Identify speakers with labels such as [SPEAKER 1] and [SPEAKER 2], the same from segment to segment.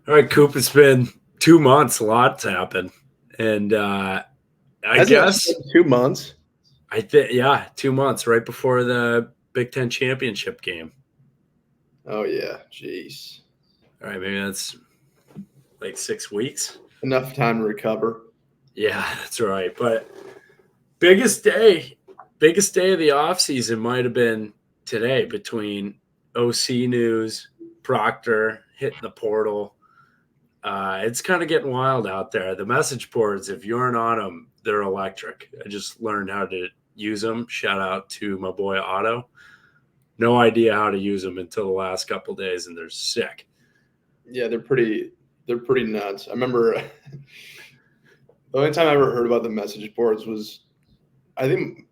[SPEAKER 1] All right, Coop, it's been 2 months. A lot's happened. And I guess
[SPEAKER 2] 2 months.
[SPEAKER 1] I think, yeah, 2 months right before the Big Ten championship game.
[SPEAKER 2] Oh, yeah. Jeez.
[SPEAKER 1] All right, maybe that's like 6 weeks.
[SPEAKER 2] Enough time to recover.
[SPEAKER 1] Yeah, that's right. But biggest day of the offseason might have been today between OC News, Proctor, hitting the portal. It's kind of getting wild out there. The message boards, if you aren't on them, they're electric. I just learned how to use them. Shout out to my boy Otto. No idea how to use them until the last couple of days, and they're sick.
[SPEAKER 2] Yeah, they're pretty nuts. I remember the only time I ever heard about the message boards was, I think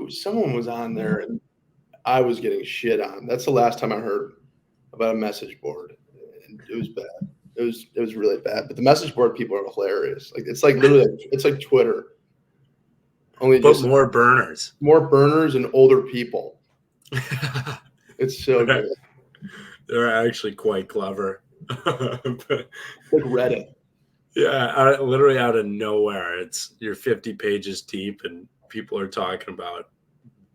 [SPEAKER 2] someone was on there and I was getting shit on. That's the last time I heard about a message board. And it was bad. It was really bad. But the message board people are hilarious. Like it's like literally it's like Twitter.
[SPEAKER 1] Only but just more burners.
[SPEAKER 2] More burners and older people. It's so good.
[SPEAKER 1] They're actually quite clever.
[SPEAKER 2] Like Reddit.
[SPEAKER 1] Yeah, literally out of nowhere. You're 50 pages deep and people are talking about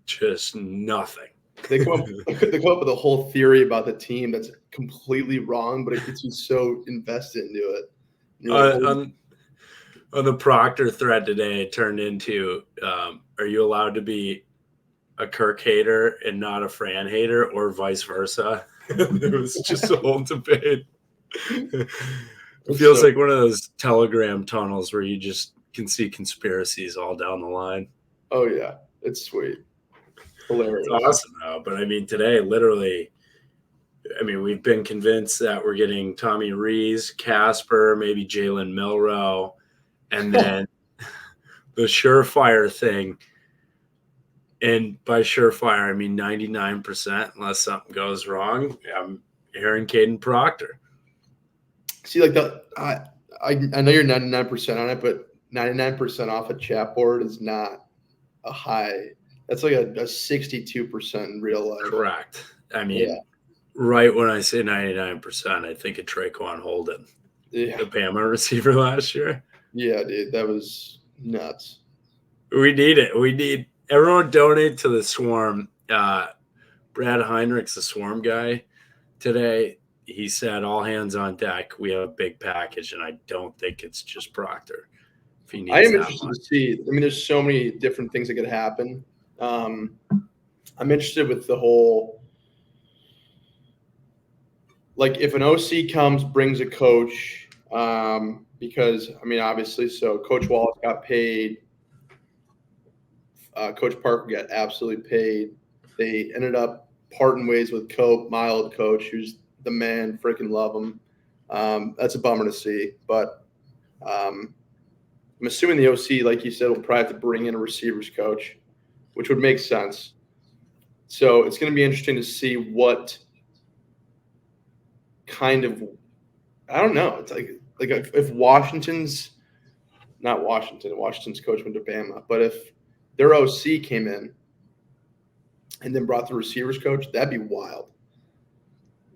[SPEAKER 1] just nothing.
[SPEAKER 2] They come up with a whole theory about the team that's completely wrong, but it gets you so invested into it.
[SPEAKER 1] On the Proctor thread today, it turned into, are you allowed to be a Kirk hater and not a Fran hater, or vice versa? It was just a whole debate. It feels like one of those Telegram tunnels where you just can see conspiracies all down the line.
[SPEAKER 2] Oh, yeah. It's sweet. Hilarious.
[SPEAKER 1] It's awesome, though. But, I mean, today, literally, we've been convinced that we're getting Tommy Rees, Casper, maybe Jalen Milroe, and then the surefire thing. And by surefire, I mean 99%, unless something goes wrong. I'm hearing Caden Proctor.
[SPEAKER 2] See, like I know you're 99% on it, but 99% off a chat board is not a high. That's like a 62% in real life.
[SPEAKER 1] Correct. I mean, right when I say 99%, I think of Traquan Holden, the Bama receiver last year.
[SPEAKER 2] Yeah, dude, that was nuts.
[SPEAKER 1] We need it. We need everyone donate to the Swarm. Brad Heinrich's the Swarm guy today. He said, all hands on deck. We have a big package, and I don't think it's just Proctor.
[SPEAKER 2] If he needs I am interested to see. I mean, there's so many different things that could happen. I'm interested with the whole, like, if an OC comes, brings a coach, because, I mean, obviously, so Coach Wallace got paid. Coach Parker got absolutely paid. They ended up parting ways with Cope, my old coach, who's the man, freaking love him. That's a bummer to see, but I'm assuming the OC, like you said, will probably have to bring in a receivers coach, which would make sense. So it's going to be interesting to see what kind of, I don't know. It's like if Washington's coach went to Bama, but if their OC came in and then brought the receivers coach, that'd be wild.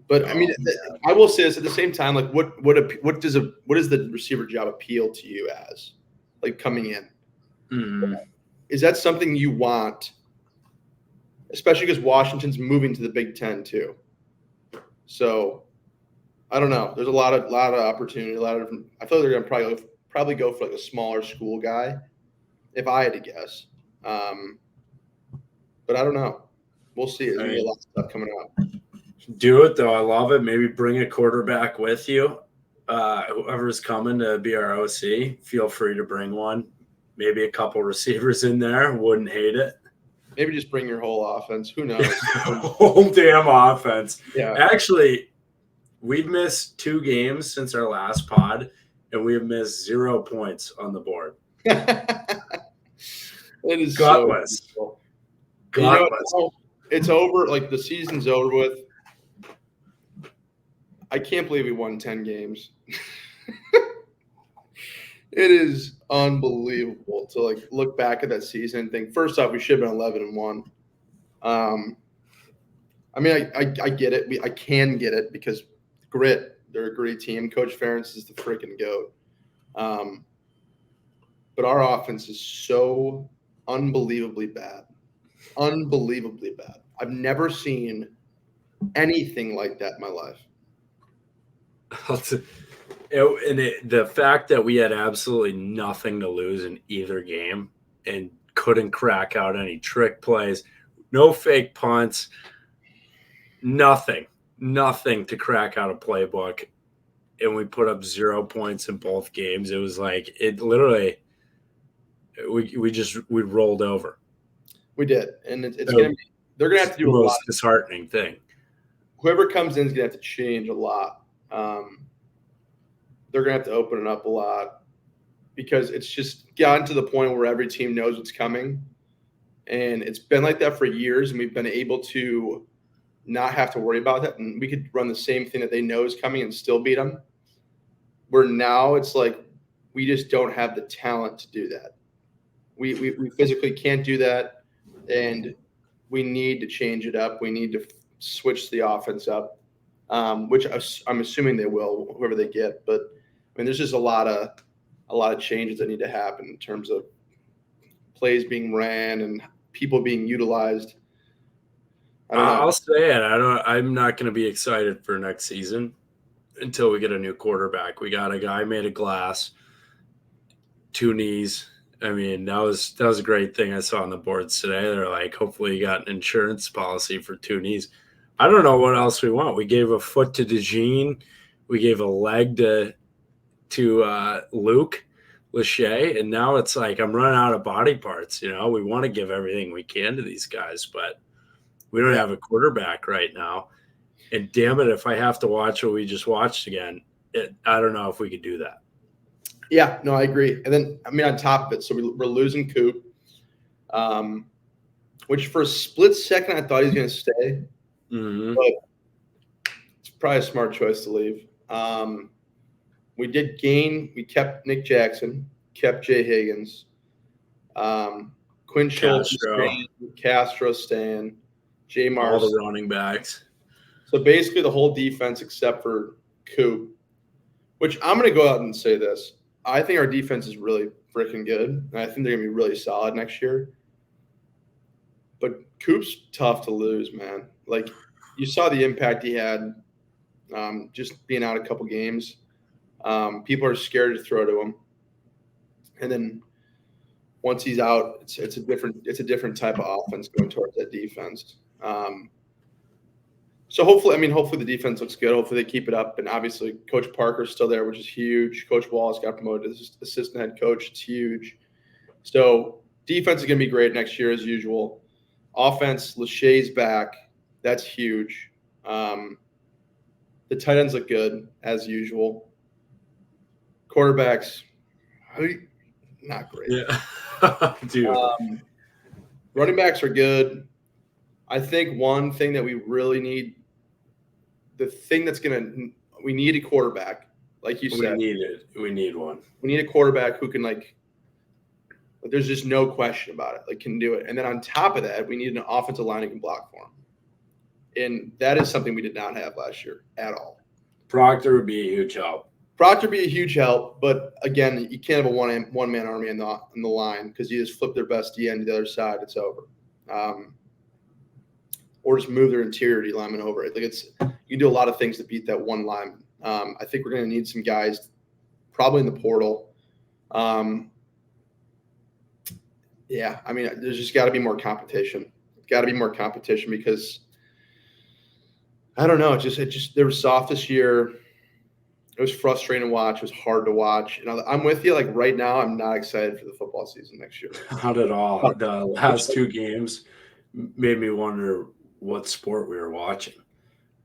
[SPEAKER 2] But I mean, I will say this at the same time. Like, what does the receiver job appeal to you as, like, coming in?
[SPEAKER 1] Mm-hmm.
[SPEAKER 2] Is that something you want? Especially because Washington's moving to the Big Ten too. So, I don't know. There's a lot of opportunity. A lot of different. I feel like they're gonna probably go for like a smaller school guy, if I had to guess. But I don't know. We'll see. There's gonna be a lot of stuff coming up.
[SPEAKER 1] Do it, though. I love it. Maybe bring a quarterback with you. Whoever's coming to be our OC, feel free to bring one. Maybe a couple receivers in there. Wouldn't hate it.
[SPEAKER 2] Maybe just bring your whole offense. Who knows?
[SPEAKER 1] Whole damn offense.
[SPEAKER 2] Yeah.
[SPEAKER 1] Actually, we've missed 2 games since our last pod, and we have missed 0 points on the board.
[SPEAKER 2] It is
[SPEAKER 1] gutless.
[SPEAKER 2] So gutless. It's over. Like, the season's over with. I can't believe we won 10 games. It is unbelievable to, like, look back at that season and think, first off, we should have been 11-1. I mean, I get it. I can get it because grit. They're a gritty team. Coach Ferentz is the freaking GOAT. But our offense is so unbelievably bad. Unbelievably bad. I've never seen anything like that in my life.
[SPEAKER 1] The fact that we had absolutely nothing to lose in either game and couldn't crack out any trick plays, no fake punts, nothing to crack out a playbook, and we put up 0 points in both games. It was like it literally we rolled over.
[SPEAKER 2] We did, and it's gonna be they're gonna have to do a lot.
[SPEAKER 1] Most disheartening thing.
[SPEAKER 2] Whoever comes in is gonna have to change a lot. They're gonna have to open it up a lot because it's just gotten to the point where every team knows what's coming, and it's been like that for years, and we've been able to not have to worry about that, and we could run the same thing that they know is coming and still beat them. Where now it's like we just don't have the talent to do that. We physically can't do that, and we need to change it up. We need to switch the offense up, which I'm assuming they will, whoever they get. But I mean, there's just a lot of changes that need to happen in terms of plays being ran and people being utilized. I don't know.
[SPEAKER 1] I'll say it. I'm not going to be excited for next season until we get a new quarterback. We got a guy made of glass, 2 knees. I mean, that was a great thing I saw on the boards today. They're like, hopefully you got an insurance policy for 2 knees. I don't know what else we want. We gave a foot to DeJean. We gave a leg to Luke Lachey, and now it's like I'm running out of body parts. We want to give everything we can to these guys, but we don't have a quarterback right now. And damn it, if I have to watch what we just watched again, I don't know if we could do that.
[SPEAKER 2] Yeah, no, I agree. And then, I mean, on top of it, so we're losing Coop, which for a split second I thought he was going to stay.
[SPEAKER 1] Mm-hmm.
[SPEAKER 2] But it's probably a smart choice to leave. We did gain. We kept Nick Jackson, kept Jay Higgins, Quinn Schultz, Castro, Stan, Jay Mars.
[SPEAKER 1] All the running backs.
[SPEAKER 2] So basically the whole defense except for Coop, which I'm going to go out and say this. I think our defense is really freaking good, and I think they're going to be really solid next year. But Coop's tough to lose, man. Like, you saw the impact he had just being out a couple games. People are scared to throw to him. And then once he's out, it's a different type of offense going towards that defense. So hopefully the defense looks good. Hopefully they keep it up. And obviously Coach Parker's still there, which is huge. Coach Wallace got promoted as assistant head coach. It's huge. So defense is going to be great next year as usual. Offense, Lachey's back. That's huge. The tight ends look good as usual. Quarterbacks, not great.
[SPEAKER 1] Yeah. Dude.
[SPEAKER 2] Running backs are good. I think one thing that we really need, we need a quarterback, like you said.
[SPEAKER 1] We need one.
[SPEAKER 2] We need a quarterback who can, there's just no question about it, can do it. And then on top of that, we need an offensive line who can block for him. And that is something we did not have last year at all.
[SPEAKER 1] Proctor would be a huge help.
[SPEAKER 2] But again, you can't have a one-man army in the line because you just flip their best DN to the other side, it's over. Or just move their interior D lineman over it. You can do a lot of things to beat that one lineman. I think we're going to need some guys probably in the portal. There's just got to be more competition. Because I don't know. They were soft this year. It was frustrating to watch. It was hard to watch. I'm with you. Right now, I'm not excited for the football season next year.
[SPEAKER 1] Not at all. The last 2 games made me wonder what sport we were watching.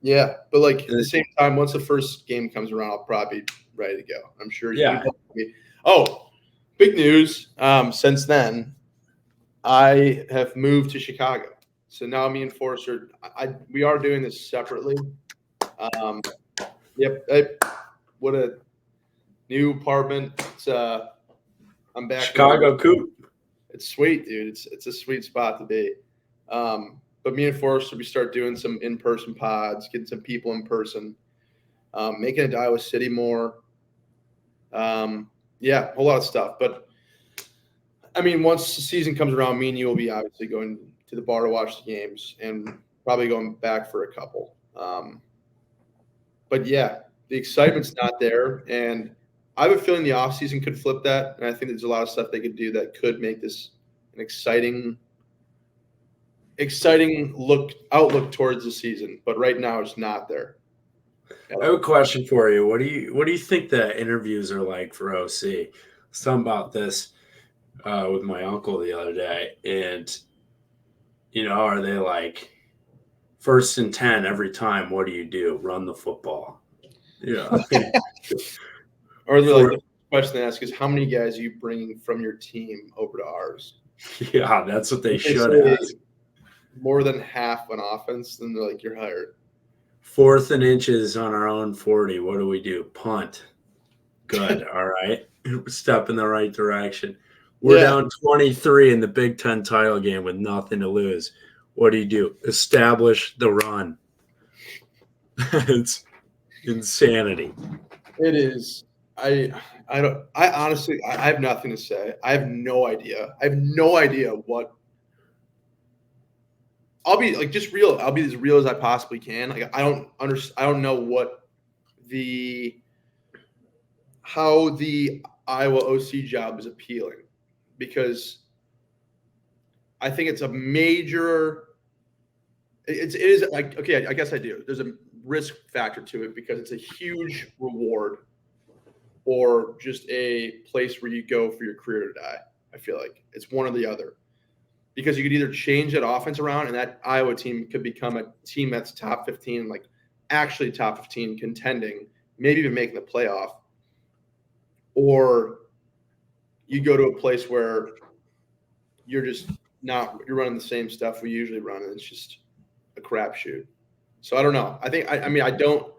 [SPEAKER 2] Yeah, but at the same time, once the first game comes around, I'll probably be ready to go. I'm sure.
[SPEAKER 1] Yeah.
[SPEAKER 2] Oh, big news! Since then, I have moved to Chicago. So now me and Forrester, we are doing this separately. Yep. What a new apartment! I'm back.
[SPEAKER 1] Chicago Coop.
[SPEAKER 2] It's sweet, dude. It's a sweet spot to be. But me and Forrester, we start doing some in-person pods, getting some people in person. making it to Iowa City more. Yeah, a whole lot of stuff. But, I mean, once the season comes around, me and you will be obviously going to the bar to watch the games and probably going back for a couple. But, yeah, the excitement's not there. And I have a feeling the offseason could flip that. And I think there's a lot of stuff they could do that could make this an exciting outlook towards the season. But right now it's not there.
[SPEAKER 1] I have a question for you. What do you think the interviews are like for OC? Something about this with my uncle the other day, and are they like 1st and 10 every time? What do you do? Run the football? Yeah.
[SPEAKER 2] Or they're like, the question they ask is, how many guys are you bringing from your team over to ours?
[SPEAKER 1] Yeah, that's what they should ask.
[SPEAKER 2] More than half on offense, then they're like, you're hired.
[SPEAKER 1] 4th and inches on our own 40. What do we do? Punt. Good. All right. Step in the right direction. We're down 23 in the Big Ten title game with nothing to lose. What do? Establish the run. It's insanity.
[SPEAKER 2] It is. I honestly have nothing to say. I have no idea. What. I'll be like just real. I'll be as real as I possibly can. Like I don't know how the Iowa OC job is appealing, because I think it's a major. It is like, okay, I guess I do. There's a risk factor to it because it's a huge reward, or just a place where you go for your career to die. I feel like it's one or the other. Because you could either change that offense around, and that Iowa team could become a team that's top 15, like actually top 15 contending, maybe even making the playoff. Or you go to a place where you're running the same stuff we usually run, and it's just a crapshoot. So I don't know. I don't.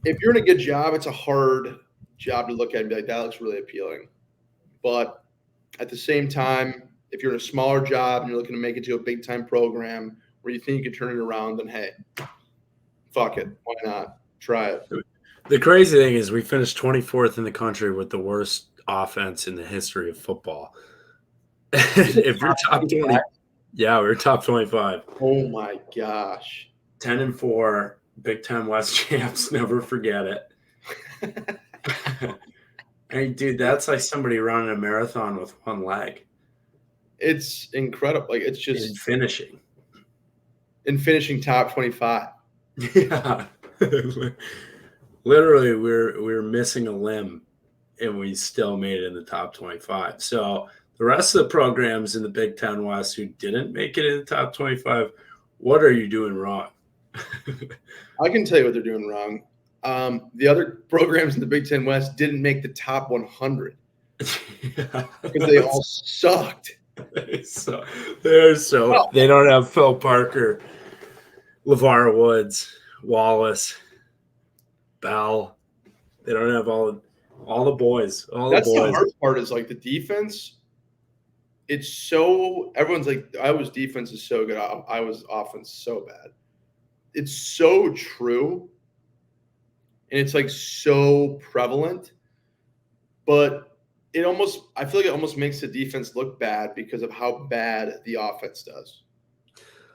[SPEAKER 2] If you're in a good job, it's a hard job to look at and be like, that looks really appealing. But at the same time, if you're in a smaller job and you're looking to make it to a big-time program where you think you can turn it around, then hey, fuck it. Why not? Try it.
[SPEAKER 1] The crazy thing is we finished 24th in the country with the worst offense in the history of football. If you're top 20, yeah, we're top 25.
[SPEAKER 2] Oh, my gosh.
[SPEAKER 1] 10-4, Big Ten West champs. Never forget it. Hey, dude, that's like somebody running a marathon with one leg.
[SPEAKER 2] It's incredible. Like, it's just in finishing top 25.
[SPEAKER 1] Yeah. Literally, we're missing a limb, and we still made it in the top 25. So the rest of the programs in the Big Ten West who didn't make it in the top 25, what are you doing wrong?
[SPEAKER 2] I can tell you what they're doing wrong. The other programs in the Big Ten West didn't make the top 100 because they all sucked.
[SPEAKER 1] They don't have Phil Parker, LeVar Woods, Wallace, Bell. They don't have all the boys.
[SPEAKER 2] That's the hard part, is like the defense. It's so, everyone's like, Iowa's defense is so good. Iowa's offense is so bad. It's so true. And it's like so prevalent. But I feel like it almost makes the defense look bad because of how bad the offense does.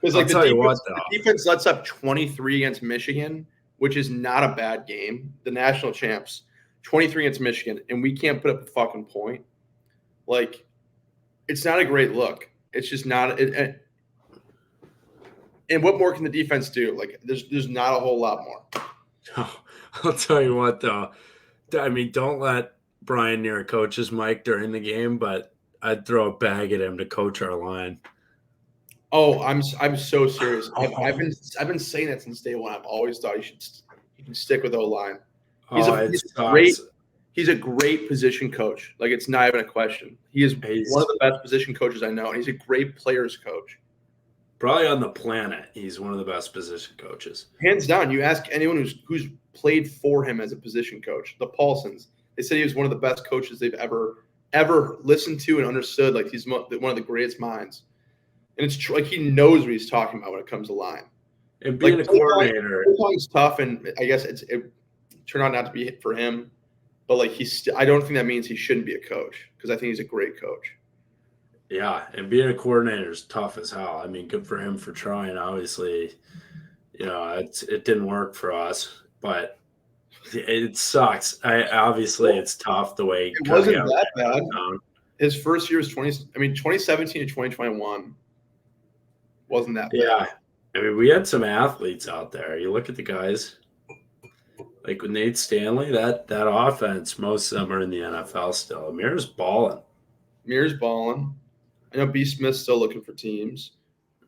[SPEAKER 2] Because like the defense lets up 23 against Michigan, which is not a bad game. The national champs, 23 against Michigan, and we can't put up a fucking point. Like, it's not a great look. It's just not. And what more can the defense do? Like, there's not a whole lot more.
[SPEAKER 1] Oh, I'll tell you what, though. I mean, don't let Brian near a coach's mic during the game, but I'd throw a bag at him to coach our line.
[SPEAKER 2] Oh, I'm so serious. I've been saying that since day one. I've always thought he can stick with O-line. He's a great position coach. Like, it's not even a question. He's one of the best position coaches I know, and he's a great players coach.
[SPEAKER 1] Probably on the planet, he's one of the best position coaches.
[SPEAKER 2] Hands down. You ask anyone who's played for him as a position coach, the Paulsons, they said he was one of the best coaches they've ever listened to and understood. Like, he's one of the greatest minds. And it's true. Like, he knows what he's talking about when it comes to line.
[SPEAKER 1] And being a coordinator.
[SPEAKER 2] It's tough, and I guess turned out not to be for him. But like I don't think that means he shouldn't be a coach, because I think he's a great coach.
[SPEAKER 1] Yeah, and being a coordinator is tough as hell. I mean, good for him for trying. Obviously, it didn't work for us, but it sucks. It's tough the way
[SPEAKER 2] it wasn't that bad. His first year was 2017 to 2021 wasn't that bad.
[SPEAKER 1] Yeah, I mean, we had some athletes out there. You look at the guys. Like with Nate Stanley, that offense, most of them are in the NFL still. Amir's balling.
[SPEAKER 2] I know B. Smith's still looking for teams.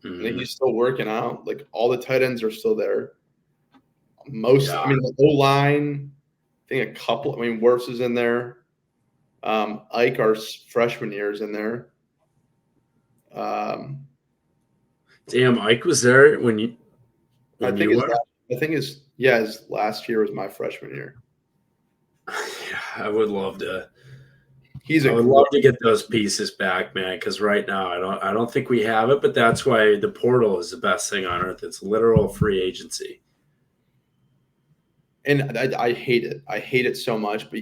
[SPEAKER 1] Mm-hmm.
[SPEAKER 2] I think he's still working out. Like all the tight ends are still there. The O-line, I think a couple. Wirfs is in there. Ike, our freshman year, is in there.
[SPEAKER 1] Damn, Ike was there when you were?
[SPEAKER 2] I think his last year was my freshman year.
[SPEAKER 1] Yeah, I would love to.
[SPEAKER 2] I
[SPEAKER 1] would love to get those pieces back, man. Because right now, I don't think we have it. But that's why the portal is the best thing on earth. It's literal free agency.
[SPEAKER 2] And I hate it. I hate it so much. But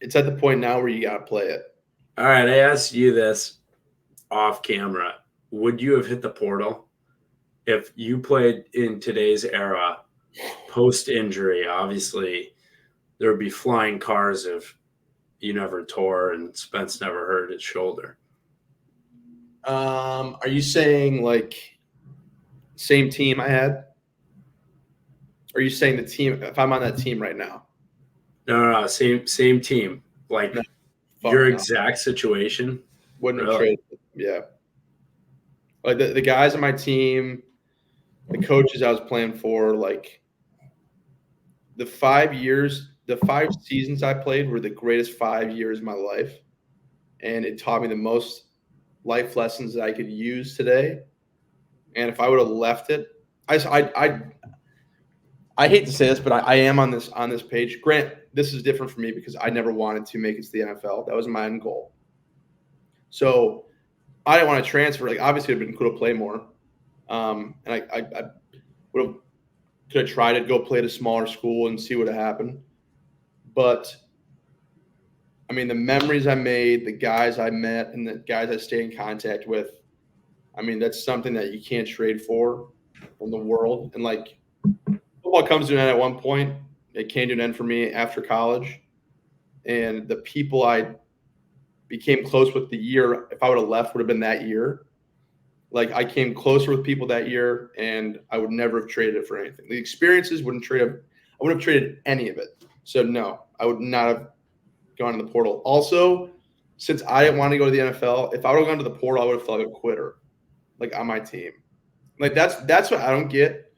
[SPEAKER 2] it's at the point now where you got to play it.
[SPEAKER 1] All right, I asked you this off camera. Would you have hit the portal if you played in today's era, post-injury? Obviously, there would be flying cars if you never tore and Spence never hurt his shoulder.
[SPEAKER 2] Are you saying like same team I had? Or are you saying the team, if I'm on that team right now?
[SPEAKER 1] No, same team. Like your exact situation.
[SPEAKER 2] Wouldn't have traded. Yeah. Like the guys on my team, the coaches I was playing for, like the 5 seasons I played were the greatest 5 years of my life. And it taught me the most life lessons that I could use today. And if I would have left it, I hate to say this, but I am on this page. Grant, this is different for me because I never wanted to make it to the NFL. That was my end goal. So I didn't want to transfer. Like obviously, it would have been cool to play more. And I could have tried to go play at a smaller school and see what would happen. But I mean, the memories I made, the guys I met, and the guys I stayed in contact with, I mean, that's something that you can't trade for in the world. And like football comes to an end at one point. It came to an end for me after college. And the people I became close with the year, if I would have left, would have been that year. Like I came closer with people that year, and I would never have traded it for anything. The experiences I wouldn't have traded any of it. So no, I would not have gone to the portal. Also, since I didn't want to go to the NFL, if I would have gone to the portal, I would have felt like a quitter, like on my team. Like that's what I don't get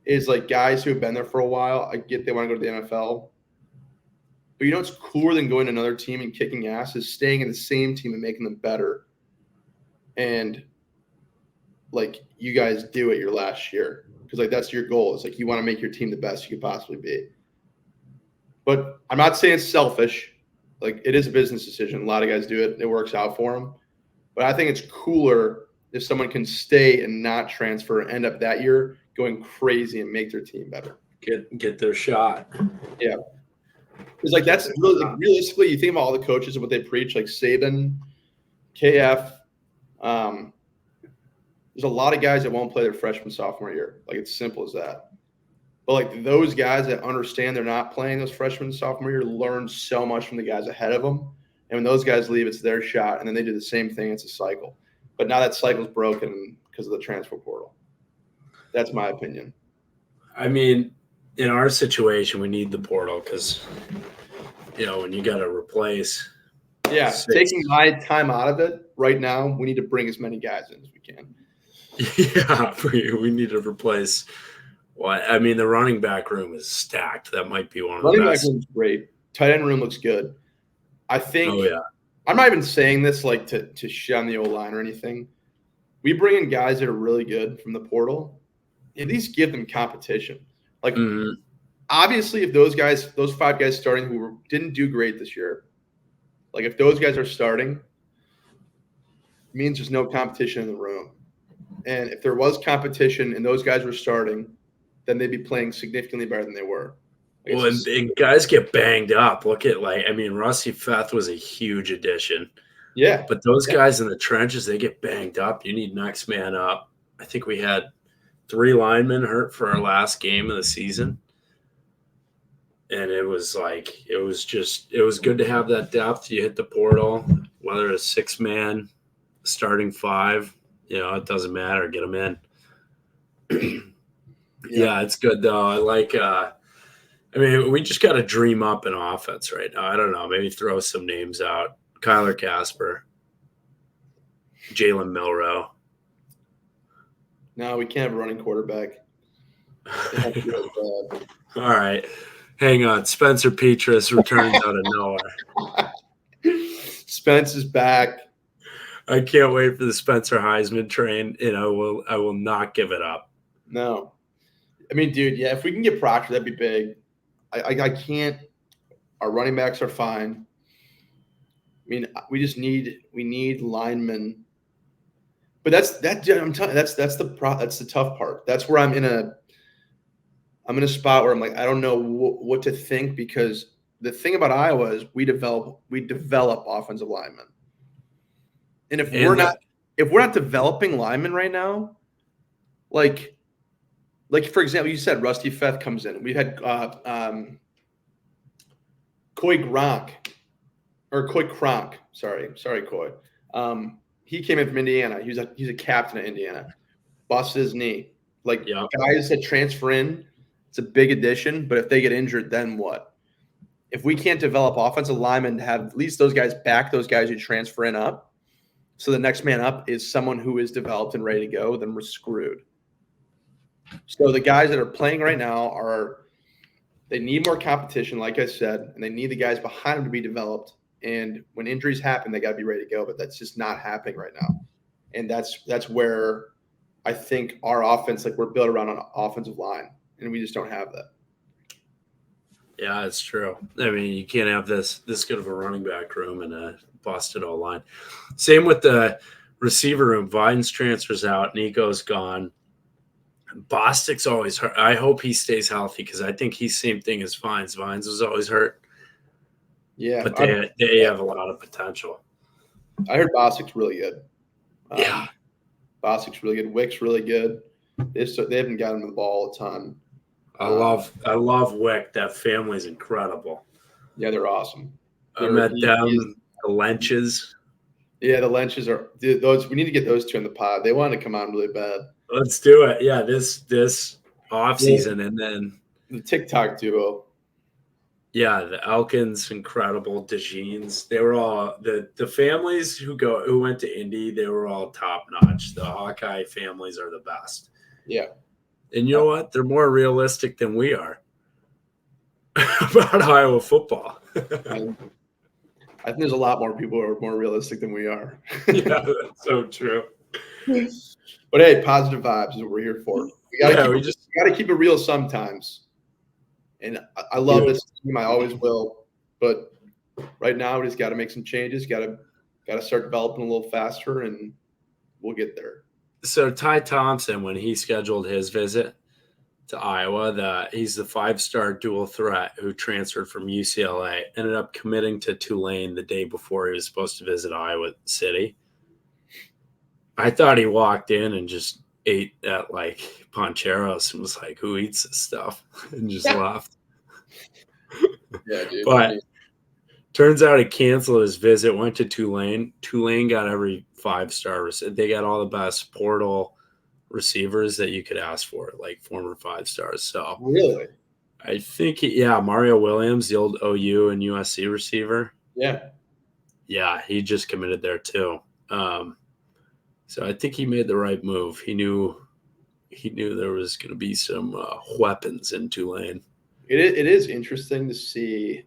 [SPEAKER 2] is like guys who have been there for a while. I get they want to go to the NFL. But you know what's cooler than going to another team and kicking ass is staying in the same team and making them better. And like you guys do it your last year. Because like that's your goal. It's like you want to make your team the best you could possibly be. But I'm not saying it's selfish. Like it is a business decision. A lot of guys do it. It works out for them. But I think it's cooler if someone can stay and not transfer and end up that year going crazy and make their team better.
[SPEAKER 1] Get their shot.
[SPEAKER 2] Yeah. Because like that's really like, realistically, you think about all the coaches and what they preach, like Saban, KF. There's a lot of guys that won't play their freshman, sophomore year. Like it's simple as that. But like those guys that understand they're not playing those freshman, sophomore year learn so much from the guys ahead of them. And when those guys leave, it's their shot, and then they do the same thing. It's a cycle. But now that cycle's broken because of the transfer portal. That's my opinion.
[SPEAKER 1] I mean, in our situation, we need the portal because, when you got to replace.
[SPEAKER 2] Yeah, taking my time out of it right now, we need to bring as many guys in as we can.
[SPEAKER 1] Yeah, we need to replace. Well, I mean, the running back room is stacked. That might be one of the best.
[SPEAKER 2] Running back room's great. Tight end room looks good. I think.
[SPEAKER 1] Oh yeah.
[SPEAKER 2] I'm not even saying this like to shit on the O-line or anything. We bring in guys that are really good from the portal. At least give them competition. Like, obviously, if those 5 guys starting who didn't do great this year, like if those guys are starting, it means there's no competition in the room. And if there was competition and those guys were starting, then they'd be playing significantly better than they were.
[SPEAKER 1] Well, and guys get banged up. Look at Rusty Feth was a huge addition.
[SPEAKER 2] Yeah.
[SPEAKER 1] But those guys in the trenches, they get banged up. You need next man up. I think we had 3 linemen hurt for our last game of the season. And it was good to have that depth. You hit the portal, whether it's 6-man, starting 5, it doesn't matter. Get them in. Yeah, it's good though. I like, we just got to dream up an offense right now. I don't know. Maybe throw some names out. Kyler Casper, Jalen Milroe.
[SPEAKER 2] No, we can't have a running quarterback.
[SPEAKER 1] All right. Hang on. Spencer Petras returns out of nowhere.
[SPEAKER 2] Spence is back.
[SPEAKER 1] I can't wait for the Spencer Heisman train, and I will not give it up.
[SPEAKER 2] No. Dude, yeah, if we can get Proctor, that'd be big. I can't. Our running backs are fine. We need linemen. But that's the tough part. That's where I'm in a spot where I'm like, I don't know what to think, because the thing about Iowa is we develop offensive linemen. And if we're not developing linemen right now, like for example, you said Rusty Feth comes in. We had Coy Cronk. Sorry, Coy. He came in from Indiana. He's a captain at Indiana. Busted his knee. Guys that transfer in, it's a big addition. But if they get injured, then what? If we can't develop offensive linemen to have at least those guys back, those guys who transfer in up, so the next man up is someone who is developed and ready to go, then we're screwed. So the guys that are playing right now they need more competition, like I said, and they need the guys behind them to be developed. And when injuries happen, they got to be ready to go. But that's just not happening right now. And that's where I think our offense, we're built around an offensive line, and we just don't have that.
[SPEAKER 1] Yeah, it's true. You can't have this good of a running back room and a busted O-line. Same with the receiver room. Vines transfers out. Nico's gone. Bostic's always hurt. I hope he stays healthy, because I think he's same thing as Vines. Vines was always hurt.
[SPEAKER 2] Yeah.
[SPEAKER 1] But they have a lot of potential.
[SPEAKER 2] I heard Bostic's really good.
[SPEAKER 1] Yeah.
[SPEAKER 2] Bostic's really good. Wick's really good. They haven't gotten him the ball a ton.
[SPEAKER 1] I love Wick. That family's incredible.
[SPEAKER 2] Yeah, they're awesome.
[SPEAKER 1] I met them, the Lenches.
[SPEAKER 2] Yeah, the Lenches are those. We need to get those two in the pod. They wanted to come on really bad.
[SPEAKER 1] Let's do it. Yeah, this off season, and then
[SPEAKER 2] the TikTok duo.
[SPEAKER 1] Yeah, the Elkins, incredible. DeJeans, they were all the families who went to Indy. They were all top notch. The Hawkeye families are the best.
[SPEAKER 2] Yeah,
[SPEAKER 1] and you know what? They're more realistic than we are about Iowa football.
[SPEAKER 2] I think there's a lot more people who are more realistic than we are.
[SPEAKER 1] Yeah, that's so true.
[SPEAKER 2] But hey, positive vibes is what we're here for. We gotta keep it real sometimes. And I love this team. I always will. But right now, we just got to make some changes. Got to start developing a little faster, and we'll get there.
[SPEAKER 1] So Ty Thompson, when he scheduled his visit to Iowa, he's the 5-star dual threat who transferred from UCLA, ended up committing to Tulane the day before he was supposed to visit Iowa City. I thought he walked in and just ate at Poncheros and was like, who eats this stuff? And just left.
[SPEAKER 2] Yeah, dude.
[SPEAKER 1] But turns out he canceled his visit, went to Tulane. Tulane got every 5-star. They got all the best portal receivers that you could ask for, former 5-stars. So
[SPEAKER 2] really,
[SPEAKER 1] I think Mario Williams, the old OU and USC receiver. Yeah, he just committed there too. So I think he made the right move. He knew there was going to be some weapons in Tulane.
[SPEAKER 2] It is interesting to see.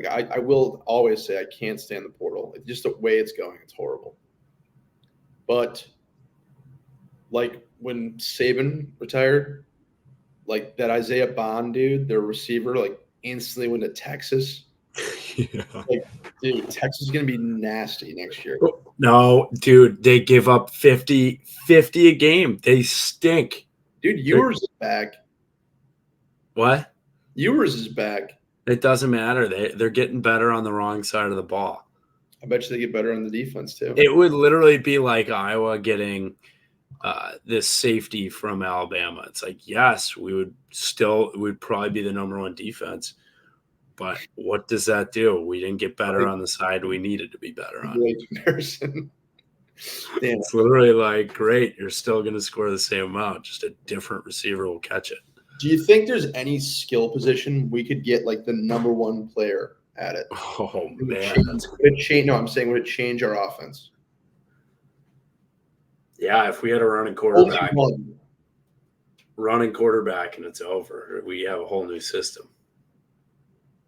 [SPEAKER 2] I will always say I can't stand the portal. It's just the way it's going. It's horrible. But when Saban retired, that Isaiah Bond dude, their receiver, instantly went to Texas.
[SPEAKER 1] Yeah.
[SPEAKER 2] Dude, Texas is going to be nasty next year.
[SPEAKER 1] No, dude, they give up 50 a game. They stink.
[SPEAKER 2] Dude, Ewers is back.
[SPEAKER 1] What?
[SPEAKER 2] Ewers is back.
[SPEAKER 1] It doesn't matter. They're getting better on the wrong side of the ball.
[SPEAKER 2] I bet you they get better on the defense too.
[SPEAKER 1] It would literally be like Iowa getting this safety from Alabama. It's like, yes, we'd probably be the number one defense. But what does that do? We didn't get better on the side we needed to be better on.
[SPEAKER 2] Great comparison. Damn.
[SPEAKER 1] It's literally like, great, you're still going to score the same amount. Just a different receiver will catch it.
[SPEAKER 2] Do you think there's any skill position we could get like the number one player at it?
[SPEAKER 1] Oh, man.
[SPEAKER 2] I'm saying would it change our offense?
[SPEAKER 1] Yeah, if we had a running quarterback, and it's over, we have a whole new system.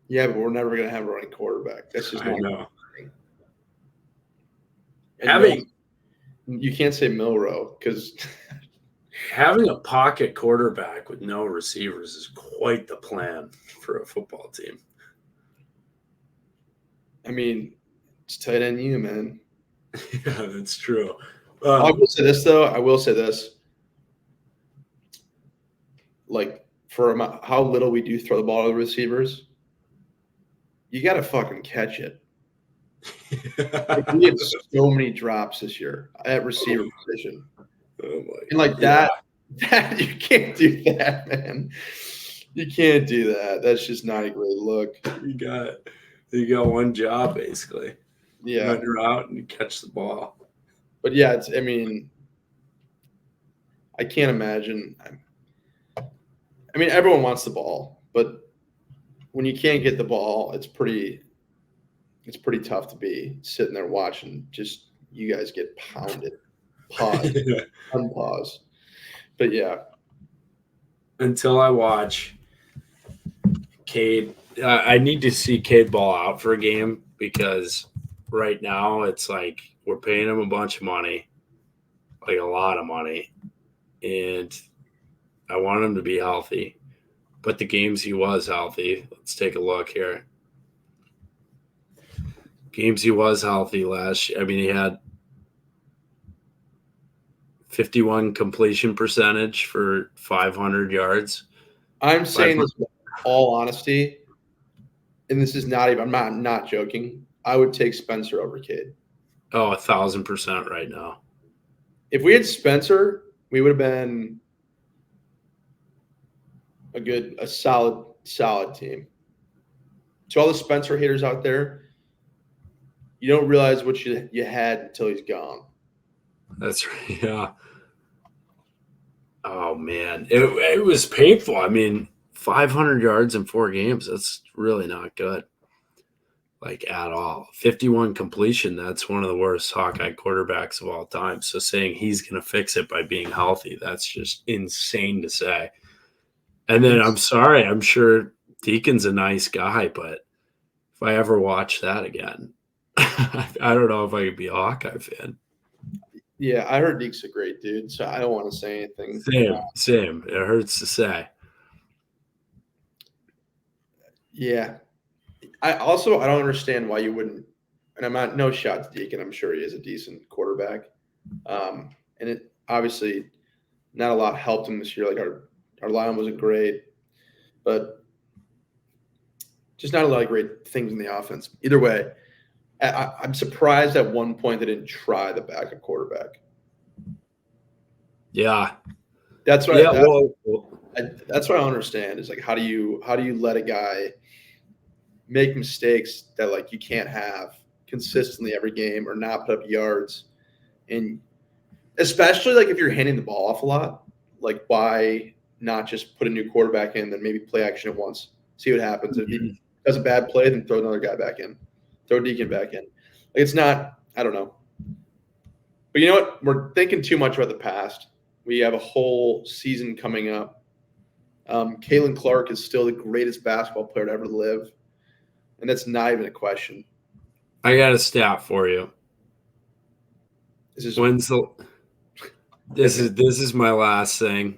[SPEAKER 2] Yeah, but we're never going to have a running quarterback. That's just not. I know. You can't say Milroe because
[SPEAKER 1] having a pocket quarterback with no receivers is quite the plan for a football team.
[SPEAKER 2] I mean, it's tight end you, man.
[SPEAKER 1] Yeah, that's true.
[SPEAKER 2] I will say this, though. I will say this. Like, for how little we do throw the ball to the receivers, you got to fucking catch it. We had so many drops this year at receiver position. And like that, you can't do that, man. You can't do that. That's just not a great look.
[SPEAKER 1] You got one job basically.
[SPEAKER 2] Yeah.
[SPEAKER 1] Run her out and you catch the ball.
[SPEAKER 2] But yeah, I can't imagine. I mean, everyone wants the ball, but when you can't get the ball, it's pretty tough to be sitting there watching just you guys get pounded. Pause. Unpause. But yeah.
[SPEAKER 1] Until I watch Cade, I need to see Cade ball out for a game because right now it's like we're paying him a bunch of money, like a lot of money, and I want him to be healthy. But the games he was healthy, let's take a look here. Games he was healthy last year. I mean, he had 51 completion percentage for 500 yards.
[SPEAKER 2] I'm saying this with all honesty, and this is not even, I'm not joking. I would take Spencer over Cade.
[SPEAKER 1] Oh, 1,000% right now.
[SPEAKER 2] If we had Spencer, we would have been a solid team. To all the Spencer haters out there, you don't realize what you had until he's gone.
[SPEAKER 1] That's right. Yeah. Oh, man. It was painful. I mean, 500 yards in 4 games, that's really not good, like at all. 51 completion, that's one of the worst Hawkeye quarterbacks of all time. So saying he's going to fix it by being healthy, that's just insane to say. And then I'm sorry, I'm sure Deacon's a nice guy, but if I ever watch that again, I don't know if I could be a Hawkeye fan.
[SPEAKER 2] Yeah, I heard Deke's a great dude, so I don't want to say anything.
[SPEAKER 1] Same. It hurts to say.
[SPEAKER 2] Yeah. I don't understand why you wouldn't, and I'm not, no shot to Deacon. I'm sure he is a decent quarterback. And it obviously not a lot helped him this year. Like our line wasn't great, but just not a lot of great things in the offense. Either way, I'm surprised at one point they didn't try the backup quarterback.
[SPEAKER 1] Yeah.
[SPEAKER 2] That's what that's what I don't understand is like how do you let a guy make mistakes that like you can't have consistently every game or not put up yards, and especially like if you're handing the ball off a lot, like why not just put a new quarterback in, then maybe play action at once, see what happens. If he does a bad play, then throw another guy back in, throw Deacon back in. Like it's not, I don't know. But you know what? We're thinking too much about the past. We have a whole season coming up. Kalen Clark is still the greatest basketball player to ever live. And that's not even a question.
[SPEAKER 1] I got a stat for you. This is my last thing.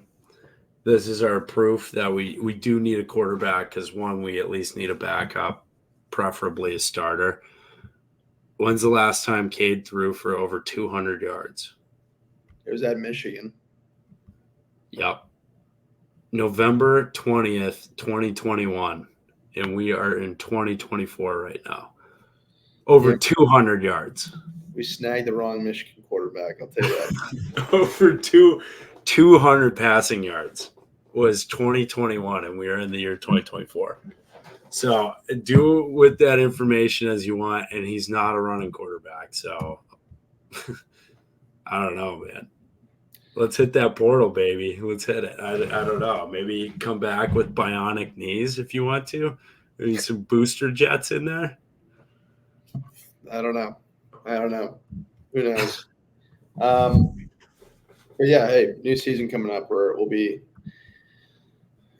[SPEAKER 1] This is our proof that we do need a quarterback because, one, we at least need a backup, preferably a starter. When's the last time Cade threw for over 200 yards?
[SPEAKER 2] It was at Michigan.
[SPEAKER 1] Yep. November 20th, 2021, and we are in 2024 right now. Over 200 yards.
[SPEAKER 2] We snagged the wrong Michigan quarterback, I'll tell you that.
[SPEAKER 1] Over 200 passing yards was 2021, and we are in the year 2024. So do with that information as you want, and he's not a running quarterback. So I don't know, man. Let's hit that portal, baby. Let's hit it. I don't know. Maybe come back with bionic knees if you want to. Maybe some booster jets in there.
[SPEAKER 2] I don't know. Who knows? But yeah, hey, new season coming up where it will be.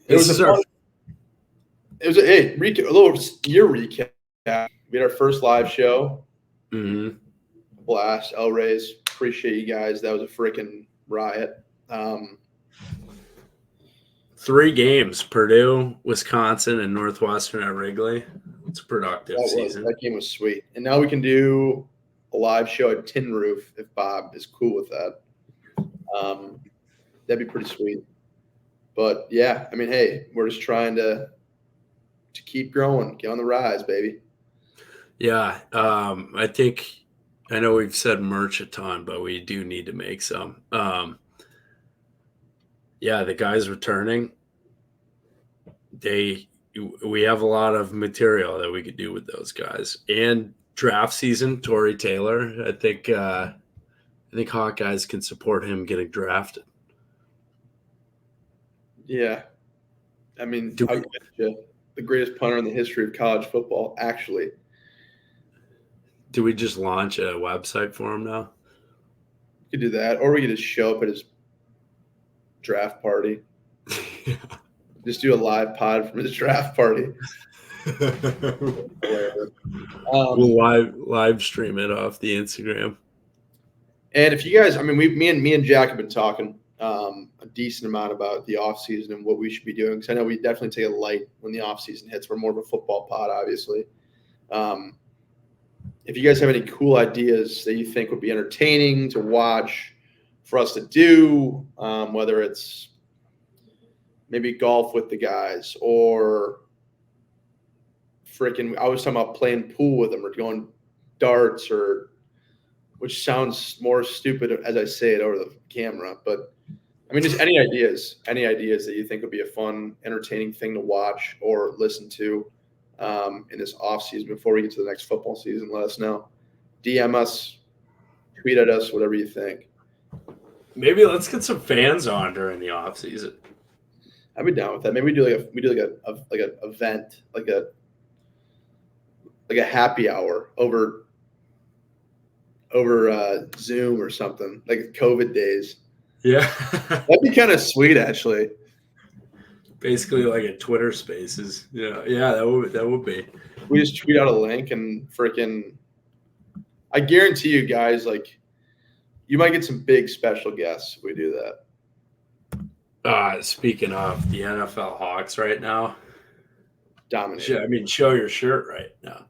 [SPEAKER 2] A little year recap. We had our first live show.
[SPEAKER 1] Mm-hmm.
[SPEAKER 2] Blast, El Reyes. Appreciate you guys. That was a freaking riot.
[SPEAKER 1] 3 games: Purdue, Wisconsin, and Northwestern at Wrigley. It's a productive season.
[SPEAKER 2] That game was sweet. And now we can do a live show at Tin Roof if Bob is cool with that. That'd be pretty sweet. But yeah, I mean, hey, we're just trying to keep growing, get on the rise, baby.
[SPEAKER 1] Yeah, I know we've said merch a ton, but we do need to make some. Yeah, the guys returning, we have a lot of material that we could do with those guys. And draft season, Torrey Taylor, I think Hawkeyes can support him getting drafted.
[SPEAKER 2] Yeah. I mean, the greatest punter in the history of college football, actually.
[SPEAKER 1] Do we just launch a website for him now?
[SPEAKER 2] We could do that, or we could just show up at his draft party.
[SPEAKER 1] Yeah.
[SPEAKER 2] Just do a live pod from his draft party.
[SPEAKER 1] We'll live stream it off the Instagram.
[SPEAKER 2] And if you guys, I mean, me and Jack have been talking a decent amount about the offseason and what we should be doing, because I know we definitely take it light when the offseason hits. We're more of a football pod, obviously. If you guys have any cool ideas that you think would be entertaining to watch for us to do, whether it's maybe golf with the guys or freaking, I was talking about playing pool with them or going darts, or which sounds more stupid as I say it over the camera, but I mean, just any ideas that you think would be a fun, entertaining thing to watch or listen to in this off season before we get to the next football season, let us know. DM us, tweet at us, whatever you think.
[SPEAKER 1] Maybe let's get some fans on during the off season.
[SPEAKER 2] I'd be down with that. Maybe we do like an event, like a happy hour over Zoom or something, like COVID days.
[SPEAKER 1] Yeah,
[SPEAKER 2] that'd be kind of sweet, actually.
[SPEAKER 1] Basically, like a Twitter Spaces. Yeah, that would be.
[SPEAKER 2] We just tweet out a link and freaking. I guarantee you guys, like, you might get some big special guests if we do that.
[SPEAKER 1] Speaking of the NFL Hawks right now,
[SPEAKER 2] dominating.
[SPEAKER 1] I mean, show your shirt right now.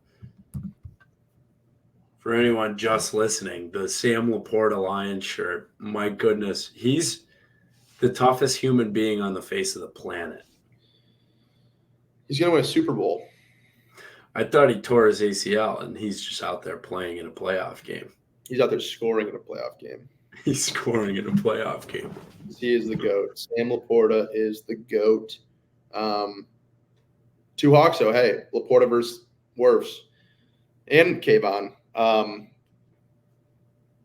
[SPEAKER 1] For anyone just listening, the Sam Laporta Lions shirt, my goodness, he's the toughest human being on the face of the planet.
[SPEAKER 2] He's going to win a Super Bowl.
[SPEAKER 1] I thought he tore his ACL, and he's just out there playing in a playoff game.
[SPEAKER 2] He's out there scoring in a playoff game.
[SPEAKER 1] He's scoring in a playoff game.
[SPEAKER 2] He is the GOAT. Sam Laporta is the GOAT. 2 Hawks, though. Hey, Laporta versus Wirfs and Kayvon. Going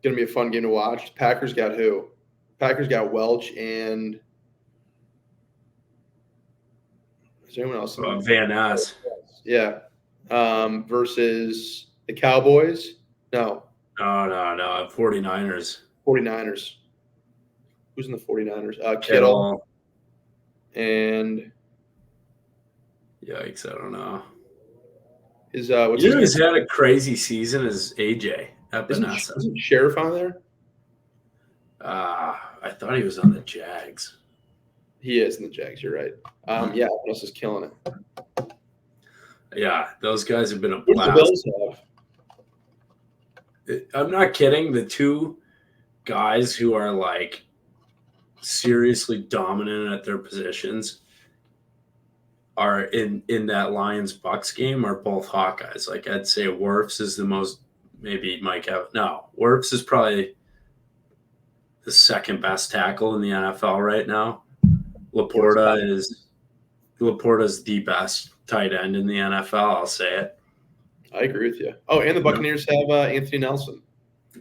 [SPEAKER 2] to be a fun game to watch. Packers got who? Packers got Welch and is there anyone else?
[SPEAKER 1] Van Ness.
[SPEAKER 2] Yeah. Versus the Cowboys? No.
[SPEAKER 1] No. 49ers.
[SPEAKER 2] 49ers. Who's in the 49ers? Kittle. And
[SPEAKER 1] yikes, I don't know.
[SPEAKER 2] Who's
[SPEAKER 1] had a crazy season is AJ Epinesa.
[SPEAKER 2] Isn't Sheriff on there?
[SPEAKER 1] I thought he was on the Jags.
[SPEAKER 2] He is in the Jags, you're right. Yeah, Epinesa is killing it.
[SPEAKER 1] Yeah, those guys have been a
[SPEAKER 2] blast. Bills have?
[SPEAKER 1] I'm not kidding. The 2 guys who are like seriously dominant at their positions are in that Lions-Bucks game are both Hawkeyes. Like I'd say Wirfs is the most, maybe Mike – no, Wirfs is probably the second best tackle in the NFL right now. Laporta's the best tight end in the NFL, I'll say it.
[SPEAKER 2] I agree with you. Oh, and the Buccaneers have Anthony Nelson.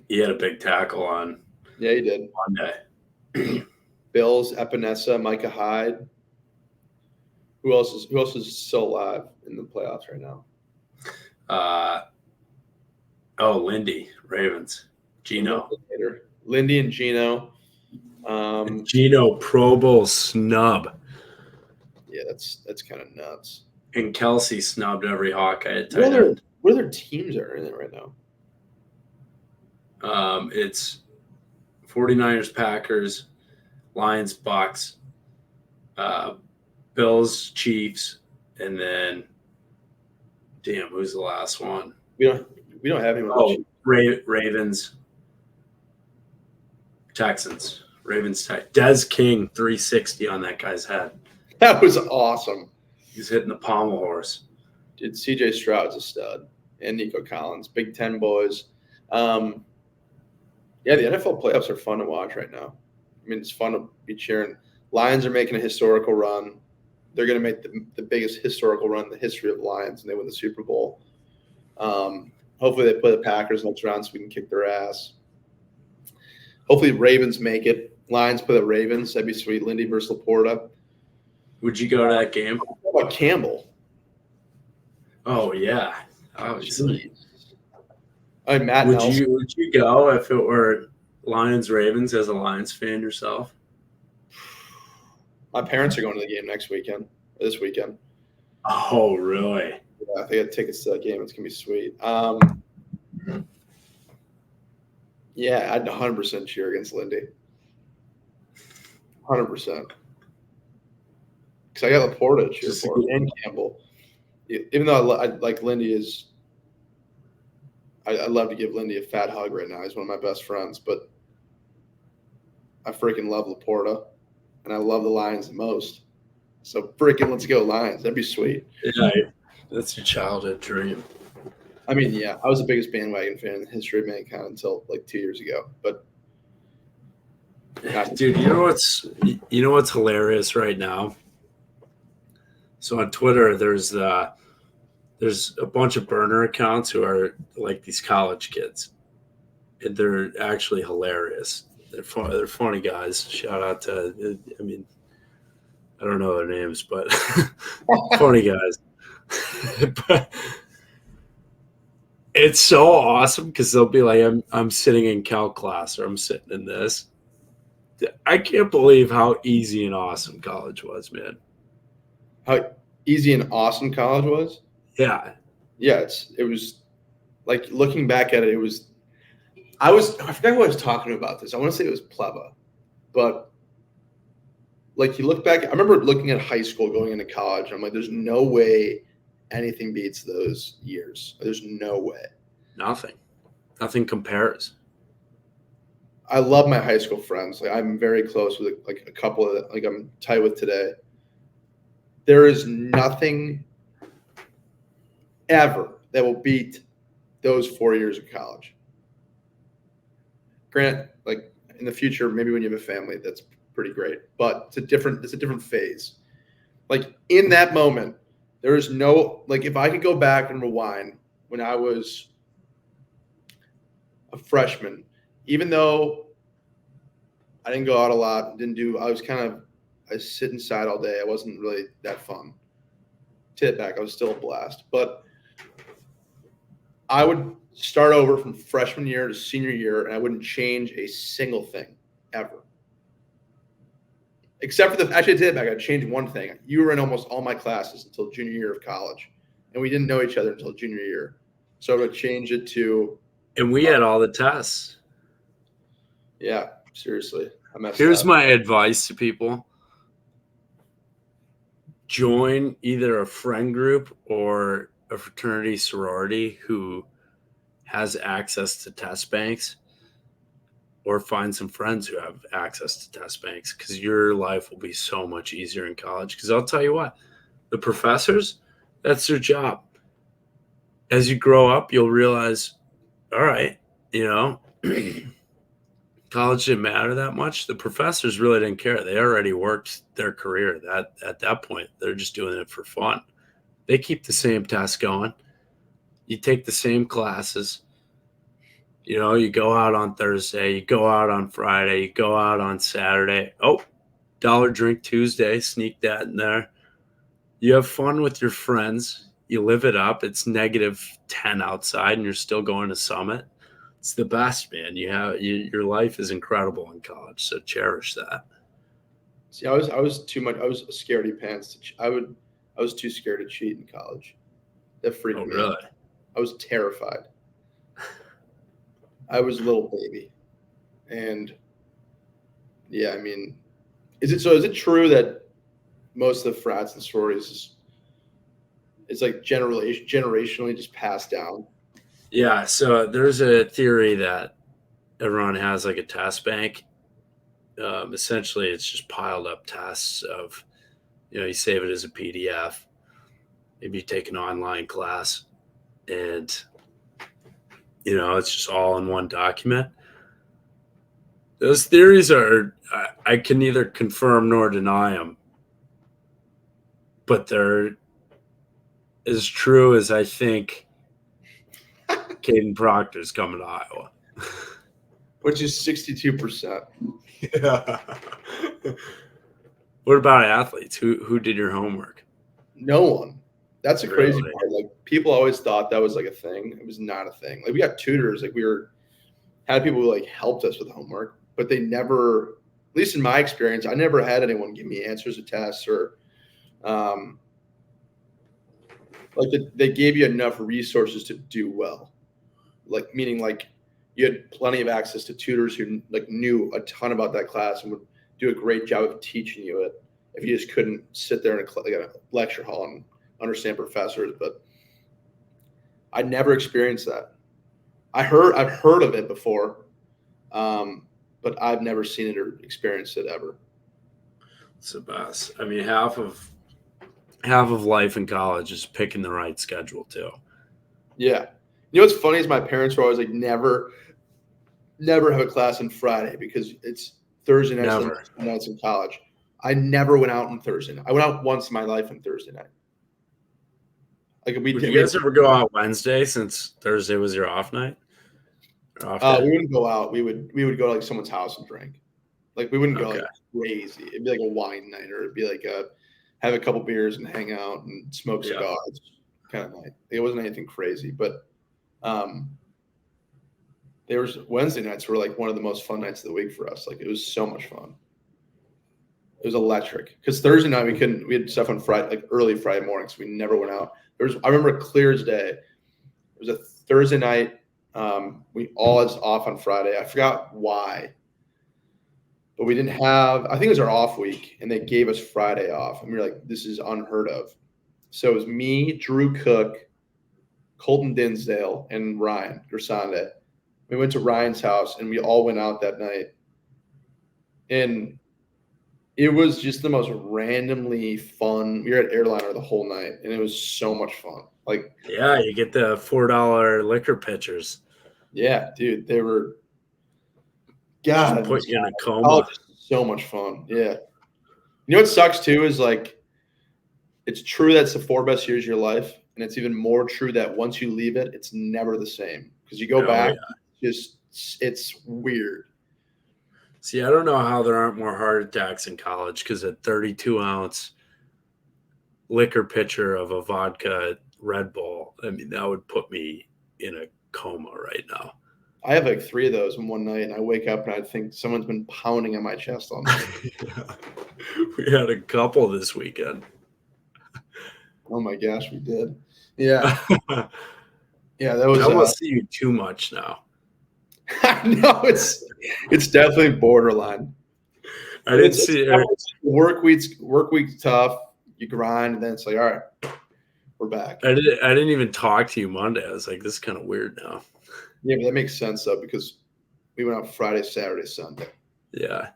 [SPEAKER 1] He had a big tackle on
[SPEAKER 2] Yeah, he did.
[SPEAKER 1] Monday.
[SPEAKER 2] Bills, Epinesa, Micah Hyde. Who else is still alive in the playoffs right now?
[SPEAKER 1] Lindy, Ravens. Gino.
[SPEAKER 2] Lindy and Gino.
[SPEAKER 1] Gino Pro Bowl snub.
[SPEAKER 2] Yeah, that's kind of nuts.
[SPEAKER 1] And Kelsey snubbed every Hawkeye at tight end.
[SPEAKER 2] What other teams are in it right now?
[SPEAKER 1] It's 49ers, Packers, Lions, Bucks, Bills, Chiefs, and then who's the last one?
[SPEAKER 2] We don't have anyone.
[SPEAKER 1] Oh, Ravens, Texans. Ravens, Des King, 360 on that guy's head.
[SPEAKER 2] That was awesome.
[SPEAKER 1] He's hitting the pommel horse.
[SPEAKER 2] Dude, CJ Stroud's a stud. And Nico Collins, Big Ten boys. Yeah, the NFL playoffs are fun to watch right now. I mean, it's fun to be cheering. Lions are making a historical run. They're going to make the biggest historical run in the history of the Lions, and they win the Super Bowl. Hopefully they play the Packers next round so we can kick their ass. Hopefully Ravens make it. Lions play the Ravens. That'd be sweet. Lindy versus Laporta.
[SPEAKER 1] Would you go to that game?
[SPEAKER 2] What about Campbell?
[SPEAKER 1] Oh, yeah. Obviously.
[SPEAKER 2] Matt Nelson.
[SPEAKER 1] Would you go if it were Lions Ravens as a Lions fan yourself?
[SPEAKER 2] My parents are going to the game this weekend.
[SPEAKER 1] Oh, really?
[SPEAKER 2] Yeah, they got tickets to that game. It's gonna be sweet. Yeah, I'd 100% cheer against Lindy. 100%. Because I got Laporta to cheer for and Campbell. Even though I like Lindy is. I'd love to give Lindy a fat hug right now. He's one of my best friends, but I freaking love Laporta, and I love the Lions the most. So freaking let's go Lions. That'd be sweet.
[SPEAKER 1] Yeah, that's your childhood dream.
[SPEAKER 2] I mean, yeah, I was the biggest bandwagon fan in the history of mankind until like 2 years ago. But
[SPEAKER 1] dude, you know what's hilarious right now? So on Twitter, there's a bunch of burner accounts who are like these college kids, and they're actually hilarious. They're funny guys. Shout out to, I mean, I don't know their names, but funny guys. But it's so awesome because they'll be like, I'm sitting in calc class, or I'm sitting in this. I can't believe how easy and awesome college was, man.
[SPEAKER 2] How easy and awesome college was?
[SPEAKER 1] Yeah.
[SPEAKER 2] Yeah, it was like looking back at it, I forgot who I was talking about this. I want to say it was Pleva. But like you look back, I remember looking at high school going into college, and I'm like, there's no way anything beats those years. There's no way.
[SPEAKER 1] Nothing compares.
[SPEAKER 2] I love my high school friends. Like I'm very close with like a couple of like I'm tight with today. There is nothing ever that will beat those 4 years of college. Grant, like in the future, maybe when you have a family, that's pretty great. But it's a different phase. Like in that moment, there is no like if I could go back and rewind when I was a freshman, even though I didn't go out a lot, I sit inside all day. I wasn't really that fun. Tit back, I was still a blast. But I would start over from freshman year to senior year, and I wouldn't change a single thing ever. Except for I take it back. I'd change one thing. You were in almost all my classes until junior year of college, and we didn't know each other until junior year. So I would change it to.
[SPEAKER 1] And we had all the tests.
[SPEAKER 2] Yeah, seriously.
[SPEAKER 1] Here's my advice to people. Join either a friend group or a fraternity sorority who has access to test banks, or find some friends who have access to test banks, because your life will be so much easier in college. Because I'll tell you what, the professors, that's their job. As you grow up, you'll realize, all right, college didn't matter that much. The professors really didn't care. They already worked their career. That at that point, they're just doing it for fun. They keep the same tests going. You take the same classes. You go out on Thursday, you go out on Friday, you go out on Saturday. Oh, dollar drink Tuesday, sneak that in there. You have fun with your friends. You live it up. It's -10 outside and you're still going to Summit. It's the best, man. Your life is incredible in college, so cherish that.
[SPEAKER 2] See, I was too much. I was a scaredy pants. I was too scared to cheat in college. That freaked me
[SPEAKER 1] Really?
[SPEAKER 2] out. I was terrified. I was a little baby, and yeah, I mean, is it true that most of the frats and sororities is like generationally just passed down?
[SPEAKER 1] Yeah, so there's a theory that everyone has like a test bank. Essentially, it's just piled up tests of, you save it as a PDF. Maybe you take an online class and, it's just all in one document. Those theories I can neither confirm nor deny them, but they're as true as I think Caden Proctor's coming to Iowa.
[SPEAKER 2] Which is 62%.
[SPEAKER 1] Yeah. What about athletes? Who did your homework?
[SPEAKER 2] No one. That's a crazy
[SPEAKER 1] Really?
[SPEAKER 2] part. Like, people always thought that was like a thing. It was not a thing. Like, we got tutors. Like, had people who like helped us with homework, but they never, at least in my experience, I never had anyone give me answers to tests or they gave you enough resources to do well. Like, meaning like you had plenty of access to tutors who like knew a ton about that class and would do a great job of teaching you it if you just couldn't sit there in a lecture hall and understand professors. But I never experienced that. I've heard of it before, but I've never seen it or experienced it ever.
[SPEAKER 1] It's the best. I mean, half of life in college is picking the right schedule too.
[SPEAKER 2] Yeah. You know what's funny is my parents were always like, never have a class on Friday because it's Thursday nights in college. I never went out on Thursday night. I went out once in my life on Thursday night. Like,
[SPEAKER 1] Would you guys ever go out Wednesday since Thursday was your off night?
[SPEAKER 2] We wouldn't go out. We would go to like someone's house and drink. Like, we wouldn't go like crazy. It'd be like a wine night, or it'd be like have a couple beers and hang out and smoke cigars kind of night. It wasn't anything crazy, but there was Wednesday nights were like one of the most fun nights of the week for us. Like, it was so much fun. It was electric because Thursday night we had stuff on Friday, like early Friday mornings. We never went out. I remember clear as day. It was a Thursday night. We all was off on Friday. I forgot why, but we didn't have, I think it was our off week, and they gave us Friday off. And we were like, this is unheard of. So it was me, Drew Cook, Colton Dinsdale, and Ryan Gersande. We went to Ryan's house, and we all went out that night. And it was just the most randomly fun. We were at Airliner the whole night, and it was so much fun. Like,
[SPEAKER 1] yeah, you get the $4 liquor pitchers.
[SPEAKER 2] Yeah, dude, they were. God,
[SPEAKER 1] put you in a coma.
[SPEAKER 2] Oh, so much fun. Yeah. You know what sucks too is like, it's true that's the 4 best years of your life, and it's even more true that once you leave it, it's never the same because you go back. Yeah. It's weird.
[SPEAKER 1] See, I don't know how there aren't more heart attacks in college because a 32-ounce liquor pitcher of a vodka Red Bull, I mean, that would put me in a coma right now.
[SPEAKER 2] I have like 3 of those in one night, and I wake up and I think someone's been pounding on my chest all night.
[SPEAKER 1] Yeah. We had a couple this weekend.
[SPEAKER 2] Oh my gosh, we did. Yeah. Yeah, that was.
[SPEAKER 1] I won't see you too much now.
[SPEAKER 2] No, it's definitely borderline.
[SPEAKER 1] I didn't see it.
[SPEAKER 2] Work week's tough. You grind, and then it's like, all right, we're back.
[SPEAKER 1] I didn't even talk to you Monday. I was like, this is kind of weird now.
[SPEAKER 2] Yeah, but that makes sense though, because We went out Friday, Saturday, Sunday.
[SPEAKER 1] Yeah.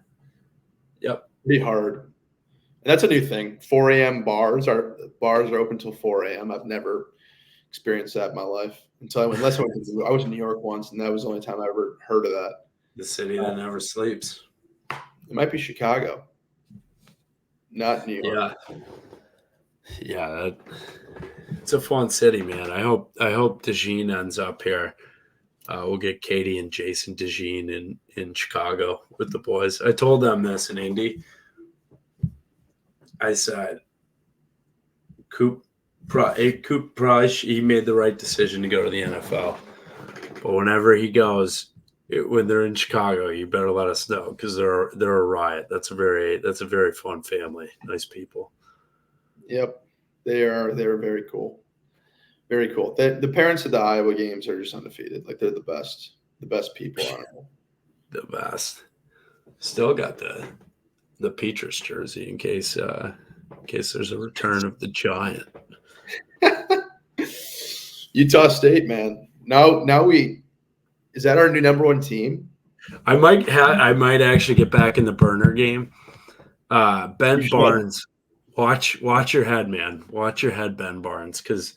[SPEAKER 1] Yep.
[SPEAKER 2] Pretty hard. And that's a new thing. 4 a.m. bars are open till 4 a.m. I've never experienced that in my life unless I was in New York once, and that was the only time I ever heard of that.
[SPEAKER 1] The city that never sleeps.
[SPEAKER 2] It might be Chicago, not New York.
[SPEAKER 1] Yeah. It's a fun city, man. I hope DeJean ends up here. We'll get Katie and Jason DeJean in Chicago with the boys. I told them this in Indy. I said, Coop probably he made the right decision to go to the NFL. But whenever he goes, when they're in Chicago, you better let us know because they're a riot. That's a very fun family. Nice people.
[SPEAKER 2] Yep, they're very cool. Very cool. The parents of the Iowa games are just undefeated. Like they're the best people on it.
[SPEAKER 1] The best. Still got the Petrus jersey in case there's a return of the Giant.
[SPEAKER 2] Utah State, man. Now is that our new number one team?
[SPEAKER 1] I might actually get back in the burner game. Ben Barnes, watch your head, man. Watch your head, Ben Barnes, because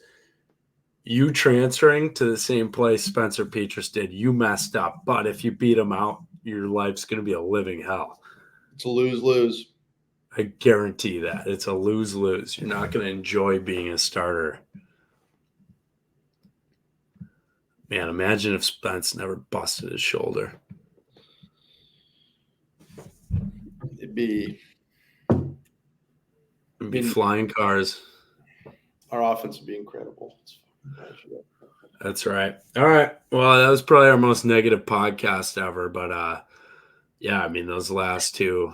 [SPEAKER 1] you transferring to the same place Spencer Petrus did, you messed up. But if you beat him out, your life's going to be a living hell.
[SPEAKER 2] It's a lose-lose.
[SPEAKER 1] I guarantee that. It's a lose-lose. You're not going to enjoy being a starter. Man, imagine if Spence never busted his shoulder.
[SPEAKER 2] It'd be
[SPEAKER 1] flying cars.
[SPEAKER 2] Our offense would be incredible.
[SPEAKER 1] That's right. All right. Well, that was probably our most negative podcast ever. But, yeah, I mean, those last two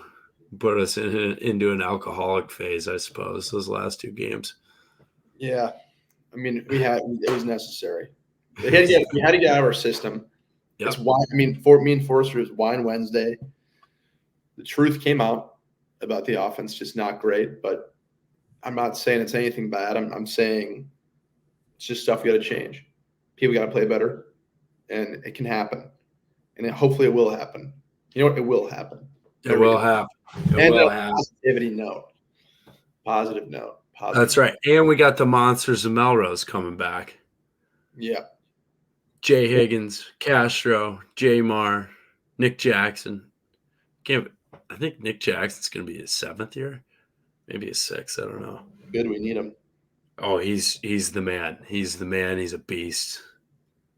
[SPEAKER 1] put us into an alcoholic phase, I suppose, those last two games.
[SPEAKER 2] Yeah. I mean, it was necessary. We had to get out of our system. Yep. It's wine. I mean, for me and Forrester, it was Wine Wednesday. The truth came out about the offense, just not great. But I'm not saying it's anything bad. I'm saying it's just stuff we got to change. People got to play better, and it can happen. And hopefully it will happen. You know what? It will happen.
[SPEAKER 1] It will happen.
[SPEAKER 2] It will happen. Positive note.
[SPEAKER 1] That's right. And we got the Monsters of Melrose coming back.
[SPEAKER 2] Yeah.
[SPEAKER 1] Jay Higgins, Castro, J Mar, Nick Jackson. I think Nick Jackson's going to be his 7th year, maybe his 6th. I don't know.
[SPEAKER 2] Good, we need him.
[SPEAKER 1] Oh, he's the man. He's the man. He's a beast.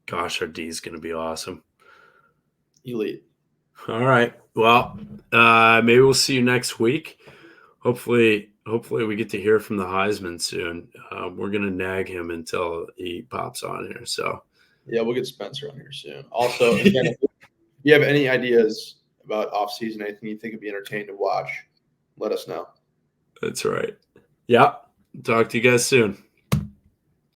[SPEAKER 1] Gosh, our D is going to be awesome.
[SPEAKER 2] Elite.
[SPEAKER 1] All right. Well, maybe we'll see you next week. Hopefully we get to hear from the Heisman soon. We're going to nag him until he pops on here. So,
[SPEAKER 2] yeah, we'll get Spencer on here soon. Also, again, if you have any ideas about off-season, anything you think would be entertaining to watch, let us know.
[SPEAKER 1] That's right. Yeah. Talk to you guys soon.